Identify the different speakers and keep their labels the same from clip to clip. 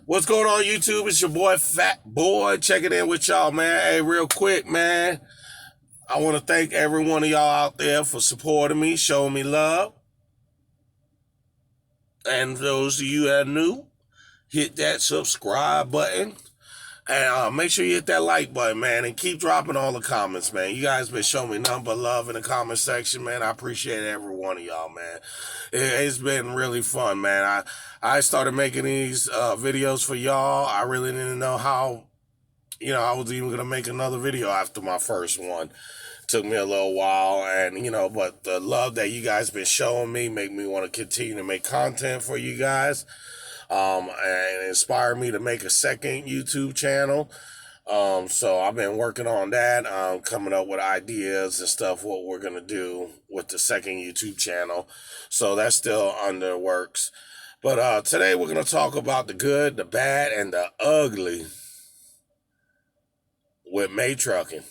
Speaker 1: What's going on, YouTube? It's your boy Fat Boy checking in with y'all, man. Hey, real quick, man. I want to thank every one of y'all out there for supporting me, showing me love. And those of you that are new, hit that subscribe button. And make sure you hit that like button, man, and keep dropping all the comments, man. You guys been showing me nothing but love in the comment section, man. I appreciate every one of y'all, man. It's been really fun, man. I started making these videos for y'all. I really didn't know how, I was even gonna make another video after my first one. Took me a little while, and but the love that you guys been showing me make me want to continue to make content for you guys. And inspired me to make a second YouTube channel. So I've been working on that, coming up with ideas and stuff, what we're going to do with the second YouTube channel. So that's still under works. But today we're going to talk about the good, the bad, and the ugly with May Trucking.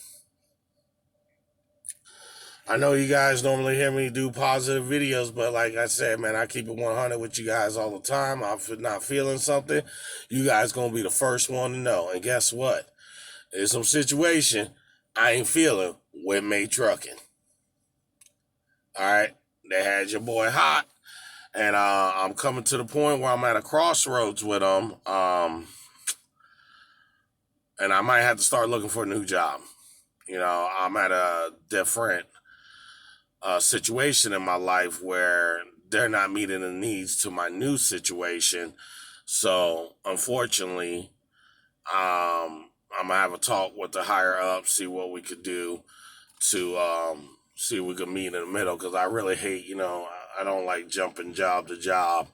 Speaker 1: I know you guys normally hear me do positive videos, but like I said, man, I keep it 100 with you guys all the time. I'm not feeling something, you guys gonna be the first one to know. And guess what? There's some situation I ain't feeling with May Trucking. All right, they had your boy hot, and I'm coming to the point where I'm at a crossroads with them, and I might have to start looking for a new job. I'm at a different situation in my life where they're not meeting the needs to my new situation. So unfortunately, I'm gonna have a talk with the higher up, see what we could do to see if we can meet in the middle. Because I really hate, I don't like jumping job to job.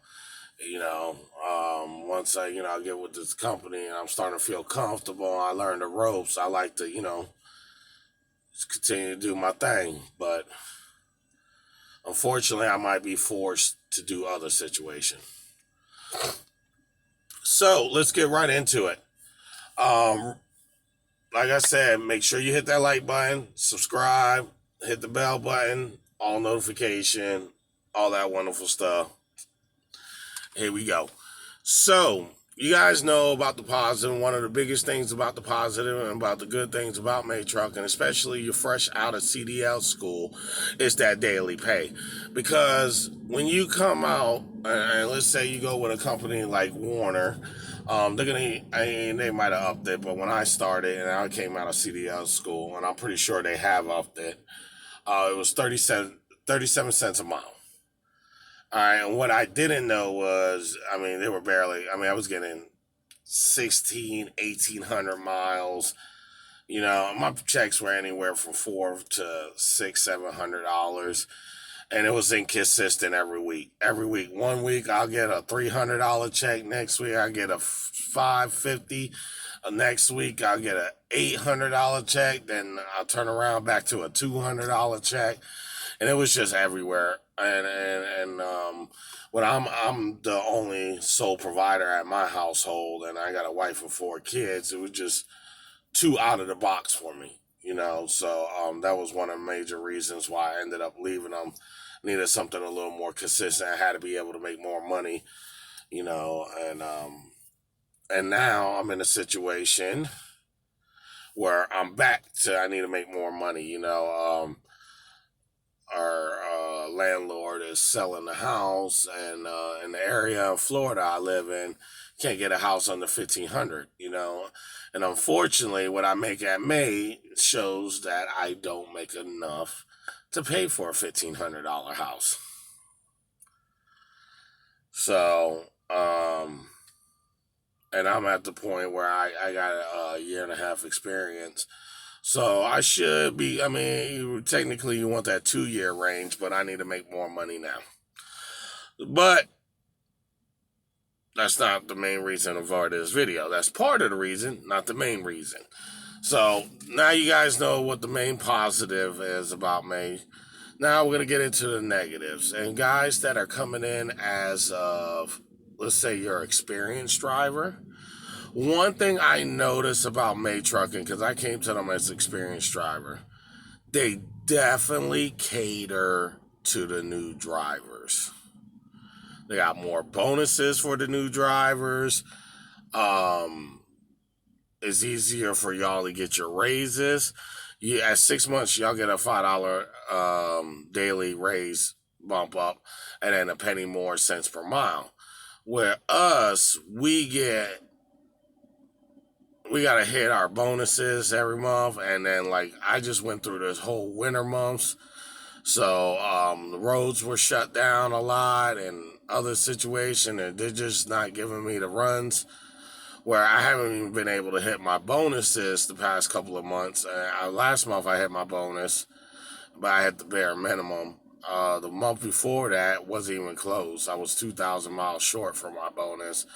Speaker 1: Once I get with this company and I'm starting to feel comfortable, I learn the ropes. I like to, just continue to do my thing, but unfortunately, I might be forced to do other situations. So let's get right into it. Like I said, make sure you hit that like button, subscribe, hit the bell button, all notification, all that wonderful stuff. Here we go. So you guys know about the positive. One of the biggest things about the positive and about the good things about May Trucking, especially you're fresh out of CDL school, is that daily pay. Because when you come out, and let's say you go with a company like Warner, they might have upped it, but when I started and I came out of CDL school, and I'm pretty sure they have upped it, it was 37 cents a mile. All right, and what I didn't know was, they were I was getting 1,800 miles. My checks were anywhere from $400 to $700, and it was inconsistent every week. Every week, 1 week I'll get a $300 check. Next week I get a $550. Next week I'll get a $800 check. Then I'll turn around back to a $200 check, and it was just everywhere. And when I'm the only sole provider at my household, and I got a wife and 4 kids, it was just too out of the box for me. So that was one of the major reasons why I ended up leaving them. Needed something a little more consistent. I had to be able to make more money, and now I'm in a situation where I'm back to I need to make more money. Our landlord is selling the house, and in the area of Florida I live in, can't get a house under 1,500. And unfortunately, what I make at May shows that I don't make enough to pay for a $1,500 house. So, and I'm at the point where I got a year and a half experience. So I should be, technically you want that 2-year range, but I need to make more money now. But that's not the main reason for this video. That's part of the reason, not the main reason. So now you guys know what the main positive is about May. Now we're going to get into the negatives. And guys that are coming in as of, let's say you're an experienced driver, one thing I noticed about May Trucking, because I came to them as an experienced driver, they definitely cater to the new drivers. They got more bonuses for the new drivers. Um, it's easier for y'all to get your raises. You at 6 months, y'all get a $5 daily raise bump up, and then a penny more cents per mile. Where us, we gotta hit our bonuses every month, and then like I just went through this whole winter months, so the roads were shut down a lot, and other situation, and they're just not giving me the runs. Where I haven't even been able to hit my bonuses the past couple of months. Last month I hit my bonus, but I had the bare minimum. The month before that wasn't even close. I was 2,000 miles short from my bonus.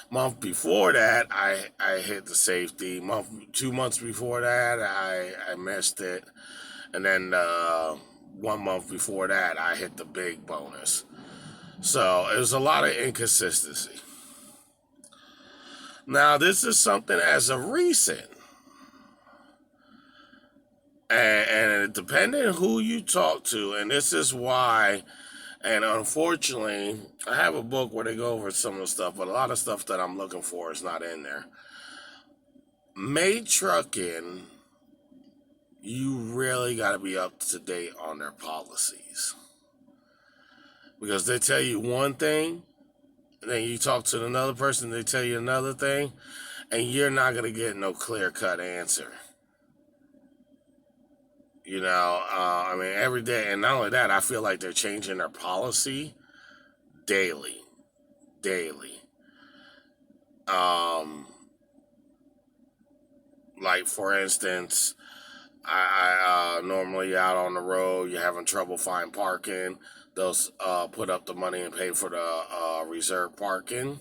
Speaker 1: Month before that, I hit the safety. 2 months before that, I missed it, and then 1 month before that, I hit the big bonus. So it was a lot of inconsistency. Now this is something as of recent, and depending who you talk to, and this is why. And unfortunately, I have a book where they go over some of the stuff, but a lot of stuff that I'm looking for is not in there. May Trucking, you really got to be up to date on their policies. Because they tell you one thing, and then you talk to another person, they tell you another thing, and you're not going to get no clear cut answer. I mean, every day. And not only that, I feel like they're changing their policy daily. Daily. Um, like, for instance, I normally out on the road, you're having trouble finding parking. They'll put up the money and pay for the reserve parking.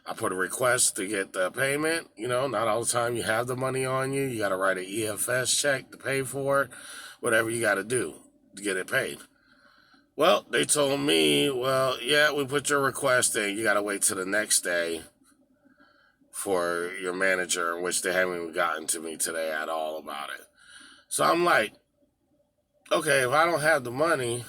Speaker 1: I put a request to get the payment. Not all the time you have the money on you. You got to write an EFS check to pay for it. Whatever you got to do to get it paid. Well, they told me, well, yeah, we put your request in. You got to wait till the next day for your manager, in which they haven't even gotten to me today at all about it. So I'm like, okay, if I don't have the money,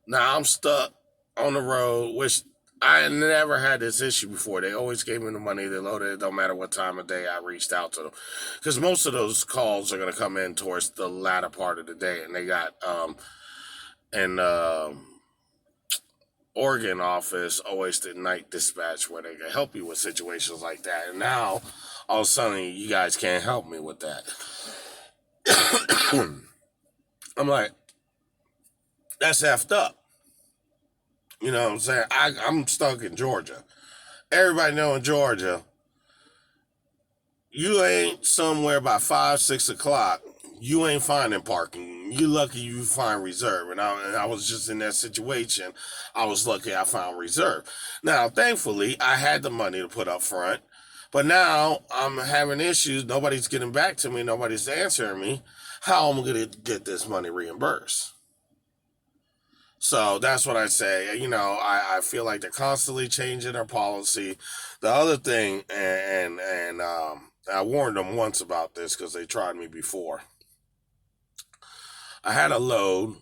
Speaker 1: now I'm stuck on the road, which I never had this issue before. They always gave me the money. They loaded it. Don't matter what time of day I reached out to them. Because most of those calls are going to come in towards the latter part of the day. And they got an Oregon office always the night dispatch where they can help you with situations like that. And now, all of a sudden, you guys can't help me with that. I'm like, that's effed up. You know what I'm saying? I'm stuck in Georgia. Everybody know in Georgia, you ain't somewhere by 5, 6 o'clock. You ain't finding parking. You lucky you find reserve. And I was just in that situation. I was lucky I found reserve. Now, thankfully, I had the money to put up front. But now I'm having issues. Nobody's getting back to me. Nobody's answering me. How am I going to get this money reimbursed? So that's what I say. I feel like they're constantly changing their policy. The other thing, and I warned them once about this because they tried me before. I had a load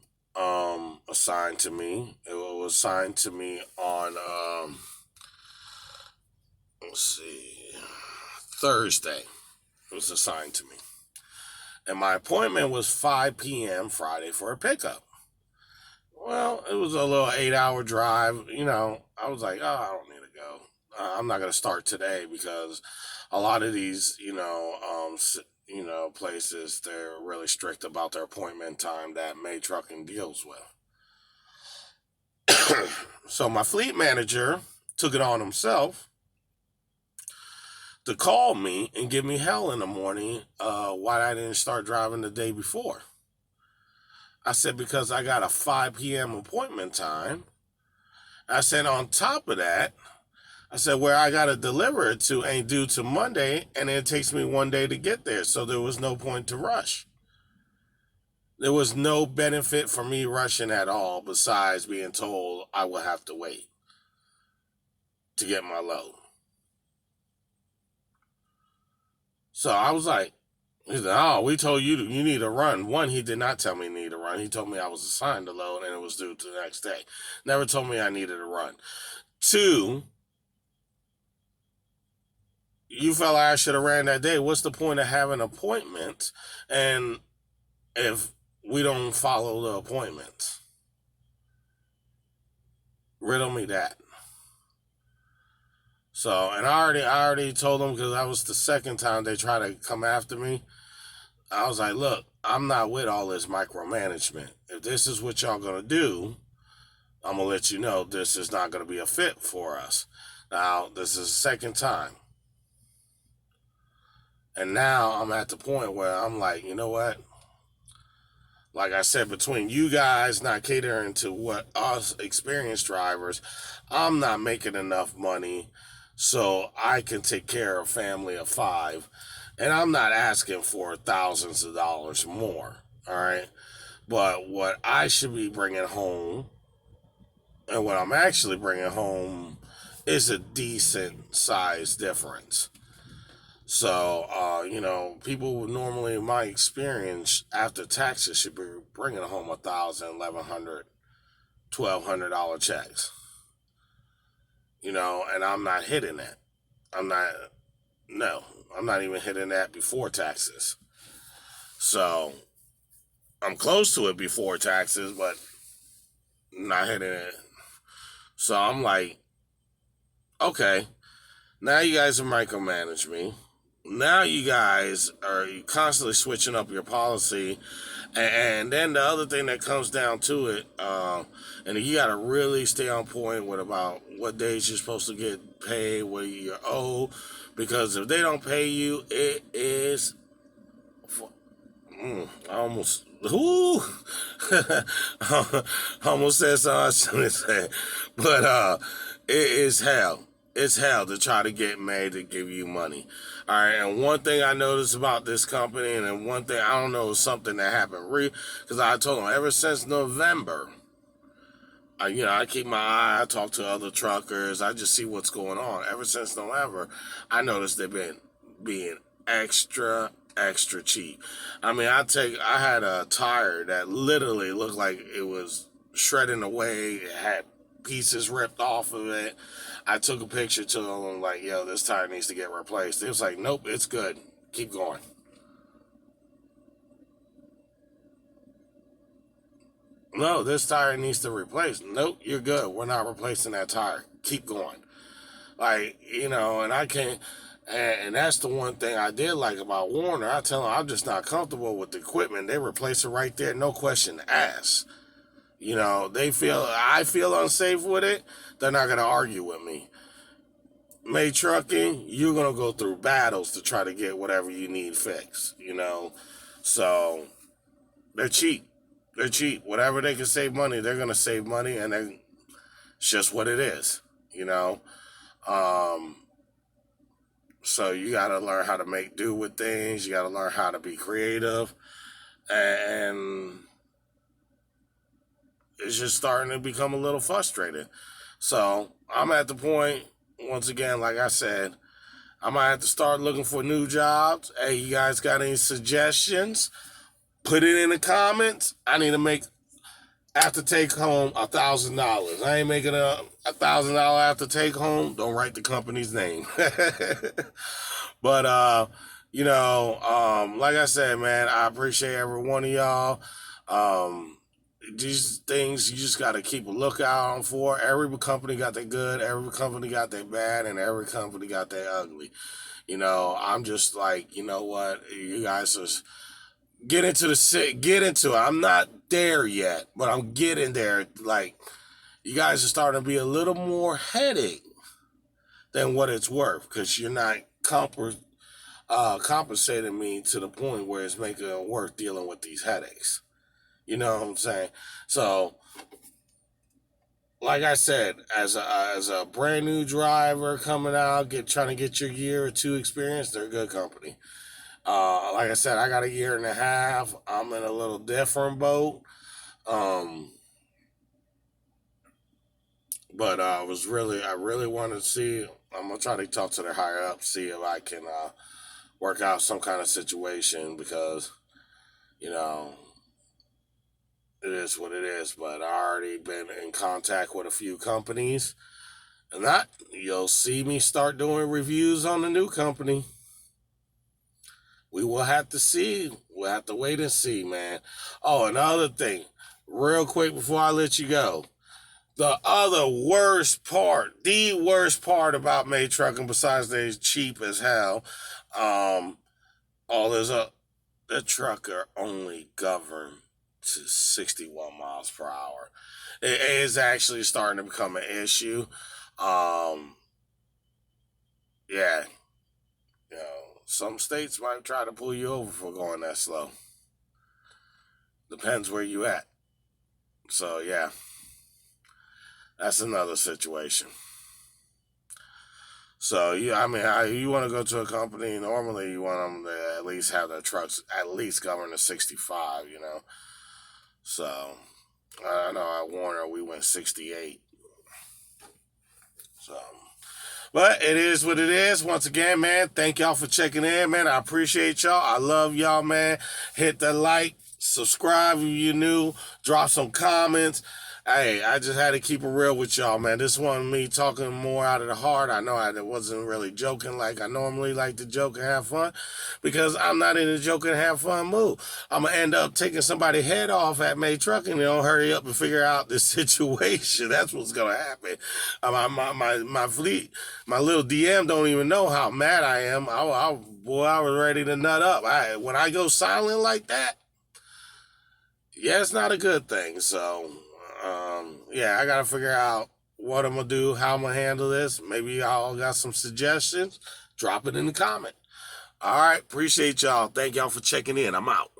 Speaker 1: assigned to me. It was assigned to me on let's see, Thursday. It was assigned to me, and my appointment was 5 p.m. Friday for a pickup. Well, it was a little 8-hour drive. I was like, oh, I don't need to go. I'm not going to start today because a lot of these, places, they're really strict about their appointment time that May Trucking deals with. So my fleet manager took it on himself to call me and give me hell in the morning why I didn't start driving the day before. I said, because I got a 5 p.m. appointment time. I said, on top of that, I said, where I got to deliver it to ain't due to Monday, and it takes me 1 day to get there, so there was no point to rush. There was no benefit for me rushing at all besides being told I will have to wait to get my load. So I was like, he said, oh, we told you you need to run. One, he did not tell me I need to run. He told me I was assigned to load and it was due to the next day. Never told me I needed to run. Two, you felt like I should have ran that day. What's the point of having appointments and if we don't follow the appointments? Riddle me that. So, and I already told them because that was the second time they tried to come after me. I was like, look, I'm not with all this micromanagement. If this is what y'all gonna do, I'm gonna let you know this is not gonna be a fit for us. Now, this is the second time. And now I'm at the point where I'm like, you know what? Like I said, between you guys not catering to what us experienced drivers, I'm not making enough money so I can take care of a family of five. And I'm not asking for thousands of dollars more. All right. But what I should be bringing home and what I'm actually bringing home is a decent size difference. So, people would normally, in my experience, after taxes, should be bringing home $1,000, $1,100, $1,200 checks. And I'm not hitting that. I'm not. No, I'm not even hitting that before taxes. So I'm close to it before taxes, but not hitting it. So I'm like, okay, now you guys are micromanaging me. Now you guys are constantly switching up your policy, and then the other thing that comes down to it, and you got to really stay on point with about what days you're supposed to get paid, what you're owed, because if they don't pay you, it is. I almost. Ooh, I almost said something I shouldn't say, but it is hell. It's hell to try to get made to give you money. All right, and one thing I noticed about this company, and then one thing I don't know, something that happened because I told them ever since November. I keep my eye. I talk to other truckers. I just see what's going on. Ever since November, I noticed they've been being extra, extra cheap. I mean, I had a tire that literally looked like it was shredding away. It had pieces ripped off of it. I took a picture to them, like, yo, this tire needs to get replaced. It was like, nope, it's good. Keep going. No, this tire needs to replace. Nope, you're good. We're not replacing that tire. Keep going. Like, and I can't. And that's the one thing I did like about Warner. I tell them I'm just not comfortable with the equipment. They replace it right there, no question asked. I feel unsafe with it. They're not gonna argue with me. May Trucking, you're gonna go through battles to try to get whatever you need fixed. So they're cheap. They're cheap. Whatever they can save money, they're gonna save money, and it's just what it is. You know. Um, so you gotta learn how to make do with things. You gotta learn how to be creative, and it's just starting to become a little frustrating. So I'm at the point, once again, like I said, I might have to start looking for new jobs. Hey, you guys got any suggestions? Put it in the comments. I need to have to take home $1,000. I ain't making $1,000 after take home. Don't write the company's name. But like I said, man, I appreciate every one of y'all. These things you just got to keep a lookout on for. Every company got their good, every company got their bad, and every company got their ugly. I'm just like, you know what, you guys just get into it. I'm not there yet, but I'm getting there. Like, you guys are starting to be a little more headache than what it's worth because you're not compensating me to the point where it's making it worth dealing with these headaches. You know what I'm saying? So, like I said, as a brand new driver coming out, trying to get your year or two experience, they're a good company. Like I said, I got a year and a half. I'm in a little different boat. Um, but I really want to see. I'm gonna try to talk to the higher up, see if I can work out some kind of situation because you know it is what it is. But I already been in contact with a few companies, Not, you'll see me start doing reviews on the new company. We will have to see. We'll have to wait and see, man. Oh, another thing, real quick before I let you go. The worst part about May Trucking, besides they're cheap as hell, there's the trucker only governed to 61 miles per hour. It is actually starting to become an issue. Yeah, some states might try to pull you over for going that slow. Depends where you at. So yeah, that's another situation. So you want to go to a company. Normally, you want them to at least have their trucks at least governed to 65. So I know at Warner we went 68. So, but it is what it is. Once again, man, thank y'all for checking in, man. I appreciate y'all. I love y'all, man. Hit the like, subscribe if you're new, drop some comments. Hey, I just had to keep it real with y'all, man. This one, me talking more out of the heart. I know I wasn't really joking like I normally like to joke and have fun, because I'm not in a joke and have fun mood. I'm going to end up taking somebody's head off at May Trucking. Hurry up and figure out this situation. That's what's going to happen. My fleet, my little DM don't even know how mad I am. I was ready to nut up. When I go silent like that, yeah, it's not a good thing. So, yeah, I got to figure out what I'm going to do, how I'm going to handle this. Maybe y'all got some suggestions. Drop it in the comment. All right. Appreciate y'all. Thank y'all for checking in. I'm out.